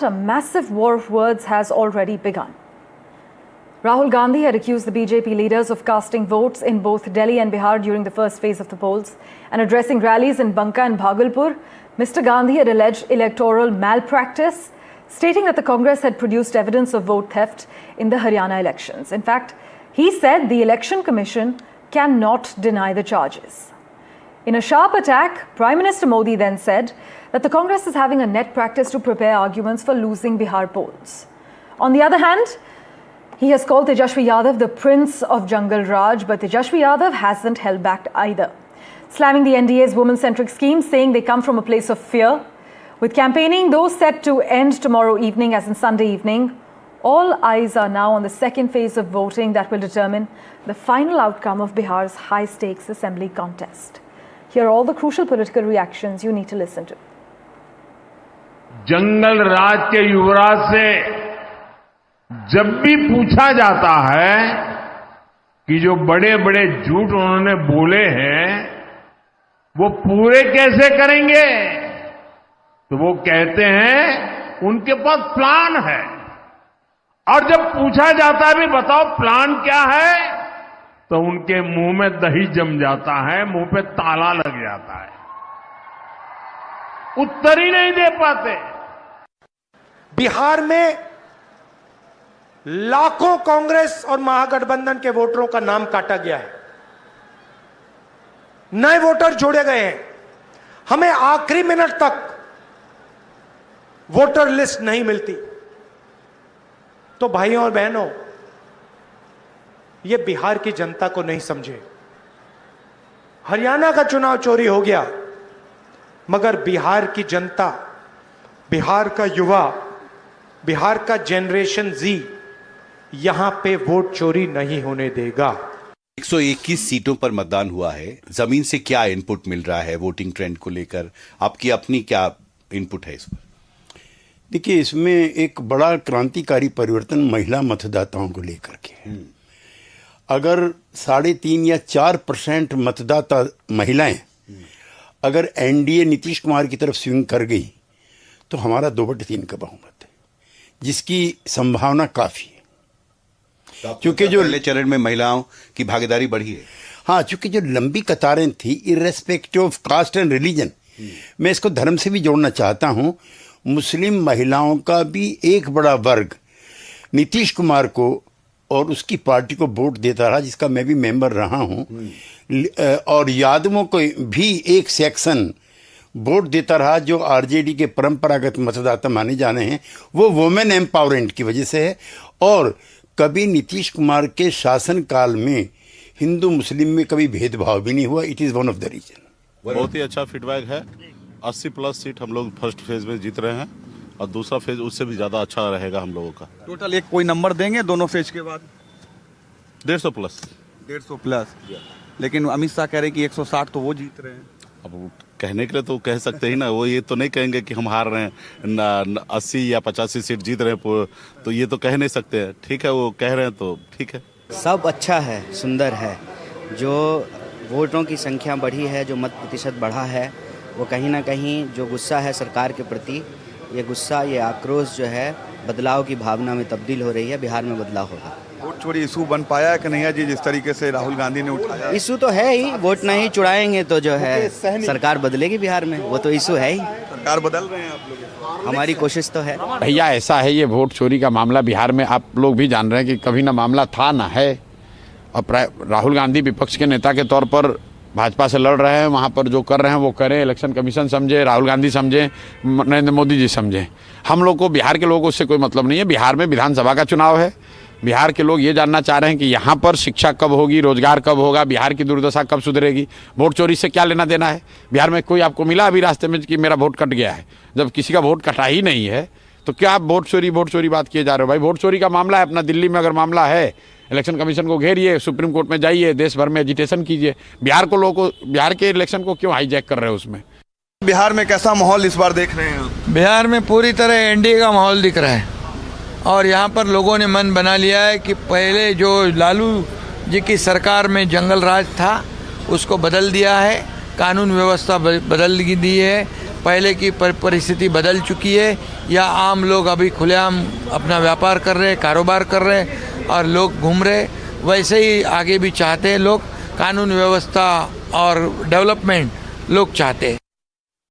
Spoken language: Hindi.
A massive war of words has already begun. Rahul Gandhi had accused the BJP leaders of casting votes in both Delhi and Bihar during the first phase of the polls. And addressing rallies in Banka and Bhagalpur, Mr. Gandhi had alleged electoral malpractice, stating that the Congress had produced evidence of vote theft in the Haryana elections. In fact, he said the Election Commission cannot deny the charges. In a sharp attack, Prime Minister Modi then said that the Congress is having a net practice to prepare arguments for losing Bihar polls. On the other hand, he has called Tejashwi Yadav the Prince of Jungle Raj, but Tejashwi Yadav hasn't held back either, slamming the NDA's woman-centric schemes, saying they come from a place of fear. With campaigning, though, set to end tomorrow evening, as in Sunday evening, all eyes are now on the second phase of voting that will determine the final outcome of Bihar's high-stakes assembly contest. Here are all the crucial political reactions you need to listen to. जंगल राज के युवराज से जब भी पूछा जाता है कि जो बड़े बड़े झूठ उन्होंने बोले हैं वो पूरे कैसे करेंगे, तो वो कहते हैं उनके पास प्लान है। और जब पूछा जाता है भी बताओ प्लान क्या है, तो उनके मुंह में दही जम जाता है, मुंह पे ताला लग जाता है, उत्तर ही नहीं दे पाते। बिहार में लाखों कांग्रेस और महागठबंधन के वोटरों का नाम काटा गया है, नए वोटर जोड़े गए हैं। हमें आखिरी मिनट तक वोटर लिस्ट नहीं मिलती। तो भाइयों और बहनों, ये बिहार की जनता को नहीं समझे। हरियाणा का चुनाव चोरी हो गया, मगर बिहार की जनता, बिहार का युवा, बिहार का जनरेशन जी यहां पे वोट चोरी नहीं होने देगा। 121 सीटों पर मतदान हुआ है। जमीन से क्या इनपुट मिल रहा है वोटिंग ट्रेंड को लेकर, आपकी अपनी क्या इनपुट है इस पर? देखिए, इसमें एक बड़ा क्रांतिकारी परिवर्तन महिला मतदाताओं को लेकर के है। अगर 3.5 या 4% मतदाता महिलाएं अगर एनडीए नीतीश कुमार की तरफ स्विंग कर गई तो हमारा 2/3 का बहुमत है, जिसकी संभावना काफी है। क्योंकि जो पहले चरण में महिलाओं की भागीदारी बढ़ी है। हाँ, चूंकि जो लंबी कतारें थी irrespective of caste and religion, मैं इसको धर्म से भी जोड़ना चाहता हूं। मुस्लिम महिलाओं का भी एक बड़ा वर्ग नीतीश कुमार को और उसकी पार्टी को वोट देता रहा, जिसका मैं भी मेंबर रहा हूं। और यादवों को भी एक सेक्शन वोट देता रहा, जो आरजेडी के परंपरागत मतदाता माने जाने हैं। वो वुमेन एम्पावरमेंट की वजह से है। और कभी नीतीश कुमार के शासनकाल में हिंदू मुस्लिम में कभी भेदभाव भी नहीं हुआ। It is one of the reason. बहुत ही अच्छा फीडबैक है। 80+ सीट हम लोग फर्स्ट फेज में जीत रहे हैं और दूसरा फेज उससे भी ज्यादा अच्छा रहेगा हम लोगों का। टोटल एक कोई नंबर देंगे दोनों फेज के बाद? 150+। 150+। लेकिन अमित शाह कह रहे हैं कि 160 तो वो जीत रहे हैं। अब कहने के लिए तो कह सकते ही ना, वो ये तो नहीं कहेंगे कि हम हार रहे हैं, 80 या 85 सीट जीत रहे हैं, तो ये तो कह नहीं सकते हैं। ठीक है, वो कह रहे हैं तो ठीक है। सब अच्छा है, सुंदर है। जो वोटों की संख्या बढ़ी है, जो मत प्रतिशत बढ़ा है, वो कहीं ना कहीं जो गुस्सा है सरकार के प्रति, ये गुस्सा, ये आक्रोश जो है बदलाव की भावना में तब्दील हो रही है। बिहार में बदलाव होगा। वोट चोरी इशू बन पाया है कि नहीं जी, जिस तरीके से राहुल गांधी ने उठाया? इशू तो है ही, वोट नहीं चुराएंगे तो जो है सरकार बदलेगी बिहार में, वो तो इशू है ही। सरकार बदल रहे हैं आप लोग? हमारी कोशिश तो है। भैया ऐसा है, ये वोट चोरी का मामला बिहार में आप लोग भी जान रहे हैं कि कभी ना मामला था ना है। और राहुल गांधी विपक्ष के नेता के तौर पर भाजपा से लड़ रहे हैं, वहाँ पर जो कर रहे हैं वो करें। इलेक्शन कमीशन समझे, राहुल गांधी समझे, नरेंद्र मोदी जी समझे। हम लोग को, बिहार के लोगों को उससे कोई मतलब नहीं है। बिहार में विधानसभा का चुनाव है। बिहार के लोग ये जानना चाह रहे हैं कि यहाँ पर शिक्षा कब होगी, रोजगार कब होगा, बिहार की दुर्दशा कब सुधरेगी। वोट चोरी से क्या लेना देना है? बिहार में कोई आपको मिला अभी रास्ते में कि मेरा वोट कट गया है? जब किसी का वोट कटा ही नहीं है तो क्या आप वोट चोरी बात किए जा रहे हो? भाई, वोट चोरी का मामला है अपना दिल्ली में, अगर मामला है इलेक्शन कमीशन को घेरिए, सुप्रीम कोर्ट में जाइए, देश भर में एजिटेशन कीजिए। बिहार के इलेक्शन को क्यों हाईजैक कर रहे हो उसमें? बिहार में कैसा माहौल इस बार देख रहे हैं? बिहार में पूरी तरह एनडीए का माहौल दिख रहा है। और यहाँ पर लोगों ने मन बना लिया है कि पहले जो लालू जी की सरकार में जंगल राज था उसको बदल दिया है, कानून व्यवस्था बदल दी है, पहले की परिस्थिति बदल चुकी है, या आम लोग अभी खुलेआम अपना व्यापार कर रहे हैं, कारोबार कर रहे हैं और लोग घूम रहे, वैसे ही आगे भी चाहते हैं लोग। कानून व्यवस्था और डेवलपमेंट लोग चाहते हैं।